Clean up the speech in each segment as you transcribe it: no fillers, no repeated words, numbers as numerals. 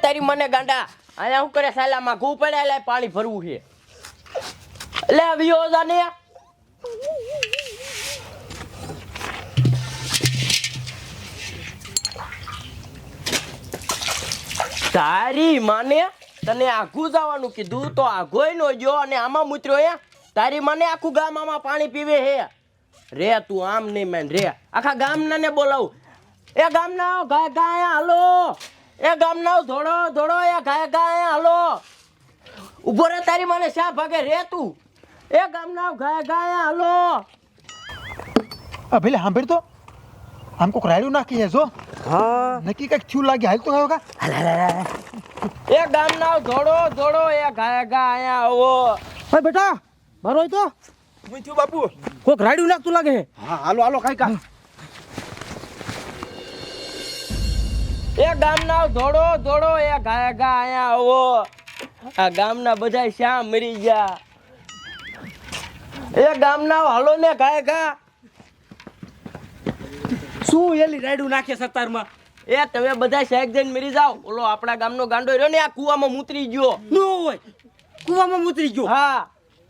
તારી મને ગાંડા આયા હું કરે સાલામાં ઘઉં પડ્યા લે પાણી ભરવું છે લે વિયો જાને તારી માને તને આઘું જવાનું કીધું તો આઘોય નો જો અને આમાં મૂતરો હે તારી માને આખું ગામ આમાં પાણી પીવે હે રે તું આમ નહીં મેન રે આખા ગામના ને બોલાવું એ ગામના ગાય ગાય હાલો એ ગામના ધોડો ધોડો એ ગાય ગાય હાલો ઉભો રે તારી માને શા ભાગે રે તું એ ગામના ગાય ગાય હાલો આ ભલે સાંભળ તો આમ કોક રાડ્યું નાખી હે જો હા નક્કી કઈક થયું લાગે હાલ તો આવ્યો કા એ ગામના ધોડો ધોડો એ ગાય ગાય આવો ભાઈ બેટા મારો હોય તો હું થયું બાપુ કોક રાડ્યું નાખતું લાગે હે હા હાલો હાલો કઈ કા એ ગામના ધોડો ધોડો એ ગાય ગાય આવો આ ગામના બધા શ્યામ મરી ગયા એ ગામના હાલો ને ગાય ગા શું એલી રાયડું નાખે સતારમાં એ તમે બધા શેક જઈને મરી જાઓ ઓલો આપણા ગામનો ગાંડો રહ્યો ને આ કૂવામાં મૂતરી ગયો નો હોય કુવામાં મૂતરી ગયો હા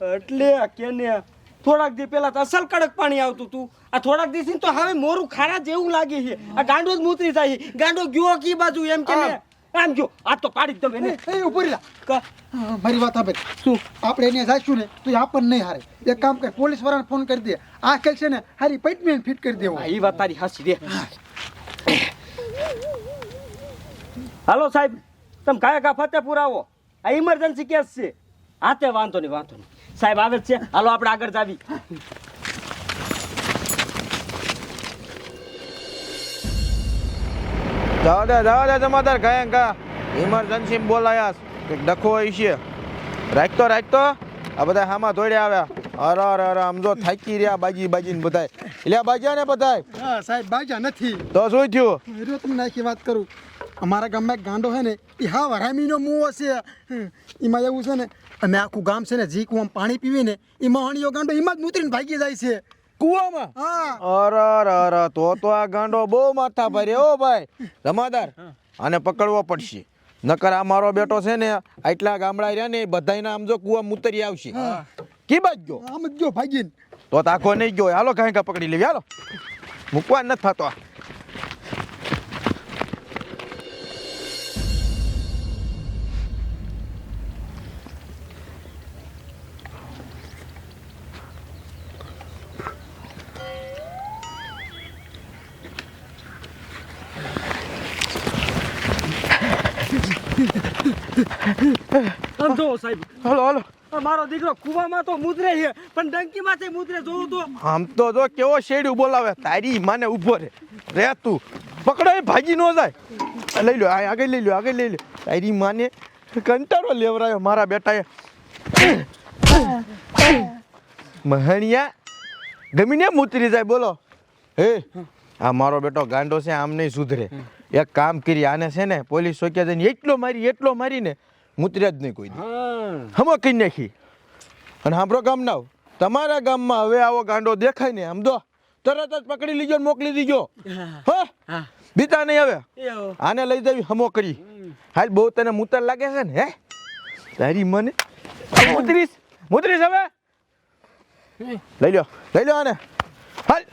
એટલે કેને થોડાક દી પહેલા તો અસલ કડક પાણી આવતું તું આ થોડાક દી થી તો હવે મોરું ખારા જેવું લાગે છે આ ગાંડો જ મૂતરી થાય છે. ગાંડો ગયો કી બાજુ એમ કે ને આમ ગયો આ તો પાડી જ દમે ને એ ઉપર લા કા મારી વાત સાંભળ શું આપણે એને જાઈશું ને તો આપણને નહીં હારે એક કામ કર પોલીસ વાળાને ફોન કરી દે આ ખેલ છે ને હારી પૈટમેન્ટ ફિટ કરી દેવો આ ઈ વાત તારી હાસી દે હાલો સાહેબ તમે કાયા કા ફતેપુર આવો આ ઇમરજન્સી કેસ છે હાથે વાંધો નહીં સાહેબ આવે જ છે હાલો આપણે આગળ જાવી જવા દે જમાદાર ગયા કા ઇમરજન્સી બોલાયા કંઈક ડખો હોય છે રાખતો આ બધા હામાં દોડ્યા આવ્યા અરે આમ જો થાકી રહ્યા બાજીને બધાય એટલે બાજ્યા ને બધાય હા સાહેબ બાજા નથી તો શું થયું રહ્યો તમને આખી વાત કરું અમારા ગામમાં એક ગાંડો છે ને એ હા હરામીનો મું હશે એમાં એવું છે ને અમે આખું ગામ છે ને જી કુવામાં પાણી પીવી ને એમાં હણીયો ગાંડો એમાં જ મૂતરીને ભાગી જાય છે કુવામાં હા અરે તો આ ગાંડો બહુ માથા ભરે ઓ ભાઈ જમાદાર આને પકડવો પડશે નકર આ મારો બેટો છે ને આટલા ગામડા રહ્યા ને બધાયના આમ જો કુવામાં ઉતરી આવશે કી બાજ ગયો આમ જ જો ભાગીને તો આખો નહીં ગયો હાલો કાંઈ પકડી લેવી હાલો મૂકવા નથી થતો આમ જો સાહેબ હાલો આ મારો દીકરો કુવામાં તો મુદ્રે છે પણ ડંકી માંથી મુદ્રે જોઉં તો આમ તો જો કેવો શેડ્યું બોલાવે તારી માને ઊભો રે તું પકડો એ ભાગી ન જાય લઈ લો આગળ લઈ લો તારી માને કંટાળો લેવરાયો મારા બેટાએ મહણિયા ગમીને મૂતરી જાય બોલો હે આ મારો બેટો ગાંડો છે આમ નહીં સુધરે એક કામ કરી આને છે ને પોલીસ ચોક્યા જઈને એટલો મારીને મૂતર્યા જ નહીં કોઈ હમો કઈ નાખી અને સાંભળો ગામના તમારા ગામમાં હવે આવો ગાંડો દેખાય ને આમ દો તરત જ પકડી લીજો ને મોકલી દીજો હા બીતા નહીં હવે આને લઈ જવી હમો કરી હાલ બહુ તને મૂતર લાગે છે ને હે તારી મને મૂતરીશ હવે લઈ લો આને હાલ